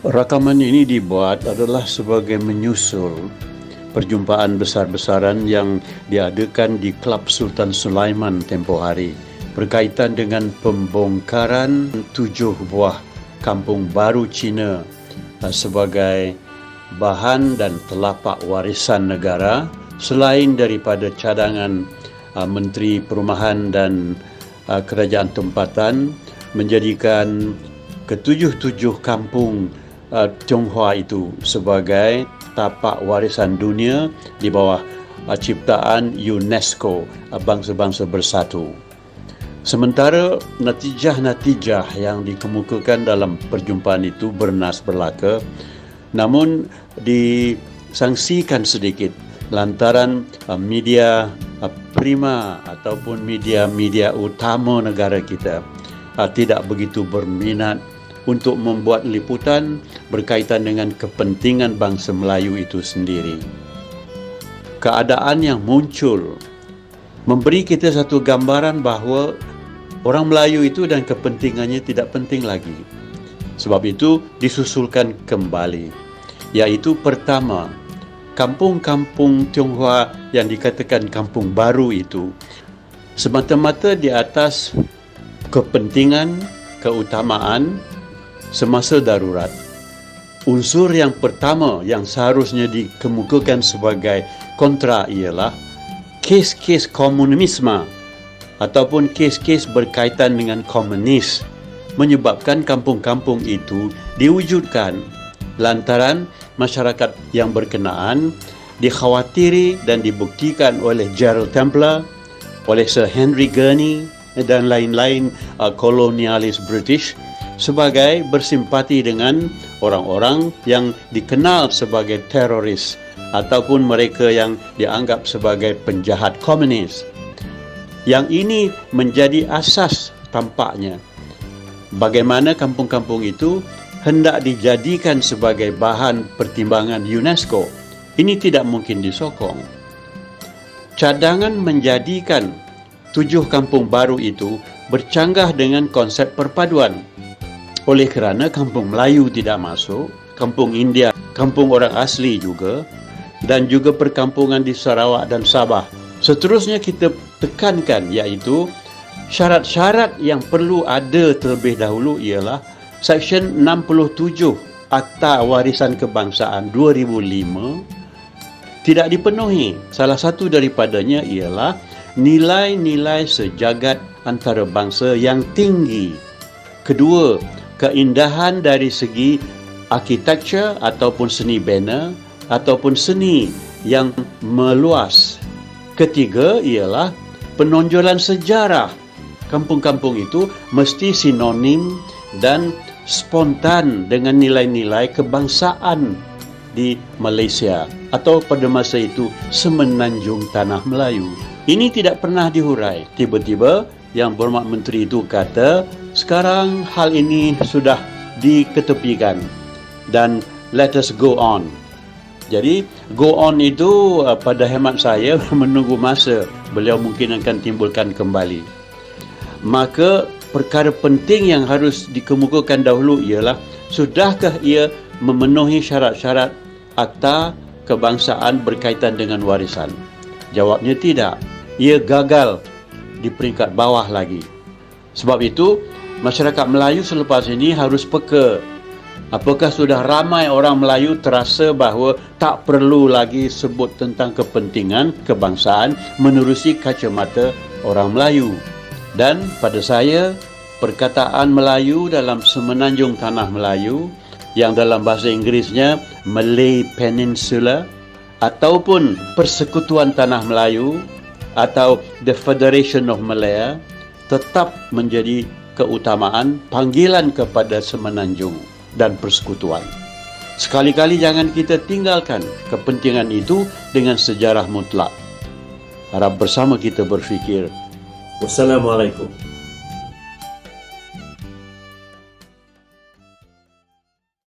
Rakaman ini dibuat adalah sebagai menyusul perjumpaan besar-besaran yang diadakan di Klub Sultan Sulaiman tempoh hari berkaitan dengan pembongkaran 7 buah kampung baru Cina sebagai bahan dan telapak warisan negara selain daripada cadangan Menteri Perumahan dan Kerajaan Tempatan menjadikan ketujuh-tujuh kampung Tionghoa itu sebagai tapak warisan dunia di bawah ciptaan UNESCO Bangsa-Bangsa Bersatu. Sementara natijah-natijah yang dikemukakan dalam perjumpaan itu bernas berlaka, namun disangsikan sedikit lantaran media prima ataupun media-media utama negara kita tidak begitu berminat untuk membuat liputan berkaitan dengan kepentingan bangsa Melayu itu sendiri. Keadaan yang muncul memberi kita satu gambaran bahawa orang Melayu itu dan kepentingannya tidak penting lagi. Sebab itu disusulkan kembali, iaitu pertama, kampung-kampung Tionghoa yang dikatakan kampung baru itu semata-mata di atas kepentingan, keutamaan semasa darurat. Unsur yang pertama yang seharusnya dikemukakan sebagai kontra ialah kes-kes komunisme ataupun kes-kes berkaitan dengan komunis menyebabkan kampung-kampung itu diwujudkan lantaran masyarakat yang berkenaan dikhawatiri dan dibuktikan oleh Gerald Templer, oleh Sir Henry Gurney dan lain-lain kolonialis British sebagai bersimpati dengan orang-orang yang dikenal sebagai teroris ataupun mereka yang dianggap sebagai penjahat komunis. Yang ini menjadi asas tampaknya bagaimana kampung-kampung itu hendak dijadikan sebagai bahan pertimbangan UNESCO. Ini tidak mungkin disokong. Cadangan menjadikan 7 kampung baru itu bercanggah dengan konsep perpaduan. Oleh kerana kampung Melayu tidak masuk, kampung India, kampung orang asli juga, dan juga perkampungan di Sarawak dan Sabah. Seterusnya kita tekankan iaitu syarat-syarat yang perlu ada terlebih dahulu ialah Seksyen 67 Akta Warisan Kebangsaan 2005 tidak dipenuhi. Salah satu daripadanya ialah nilai-nilai sejagat antarabangsa yang tinggi. Kedua, keindahan dari segi arkitektur ataupun seni bina ataupun seni yang meluas. Ketiga ialah penonjolan sejarah. Kampung-kampung itu mesti sinonim dan spontan dengan nilai-nilai kebangsaan di Malaysia atau pada masa itu semenanjung tanah Melayu. Ini tidak pernah dihurai. Tiba-tiba Yang Berhormat Menteri itu kata, sekarang hal ini sudah diketepikan dan let us go on. Jadi go on itu pada hemat saya menunggu masa beliau mungkin akan timbulkan kembali. Maka perkara penting yang harus dikemukakan dahulu ialah sudahkah ia memenuhi syarat-syarat Akta Kebangsaan berkaitan dengan warisan? Jawabnya tidak. Ia gagal di peringkat bawah lagi. Sebab itu masyarakat Melayu selepas ini harus peka. Apakah sudah ramai orang Melayu terasa bahawa tak perlu lagi sebut tentang kepentingan kebangsaan menerusi kacamata orang Melayu? Dan pada saya, perkataan Melayu dalam semenanjung tanah Melayu yang dalam bahasa Inggerisnya Malay Peninsula ataupun Persekutuan Tanah Melayu atau The Federation of Malaya tetap menjadi keutamaan panggilan kepada semenanjung dan persekutuan. Sekali-kali jangan kita tinggalkan kepentingan itu dengan sejarah mutlak. Harap bersama kita berfikir. Wassalamualaikum.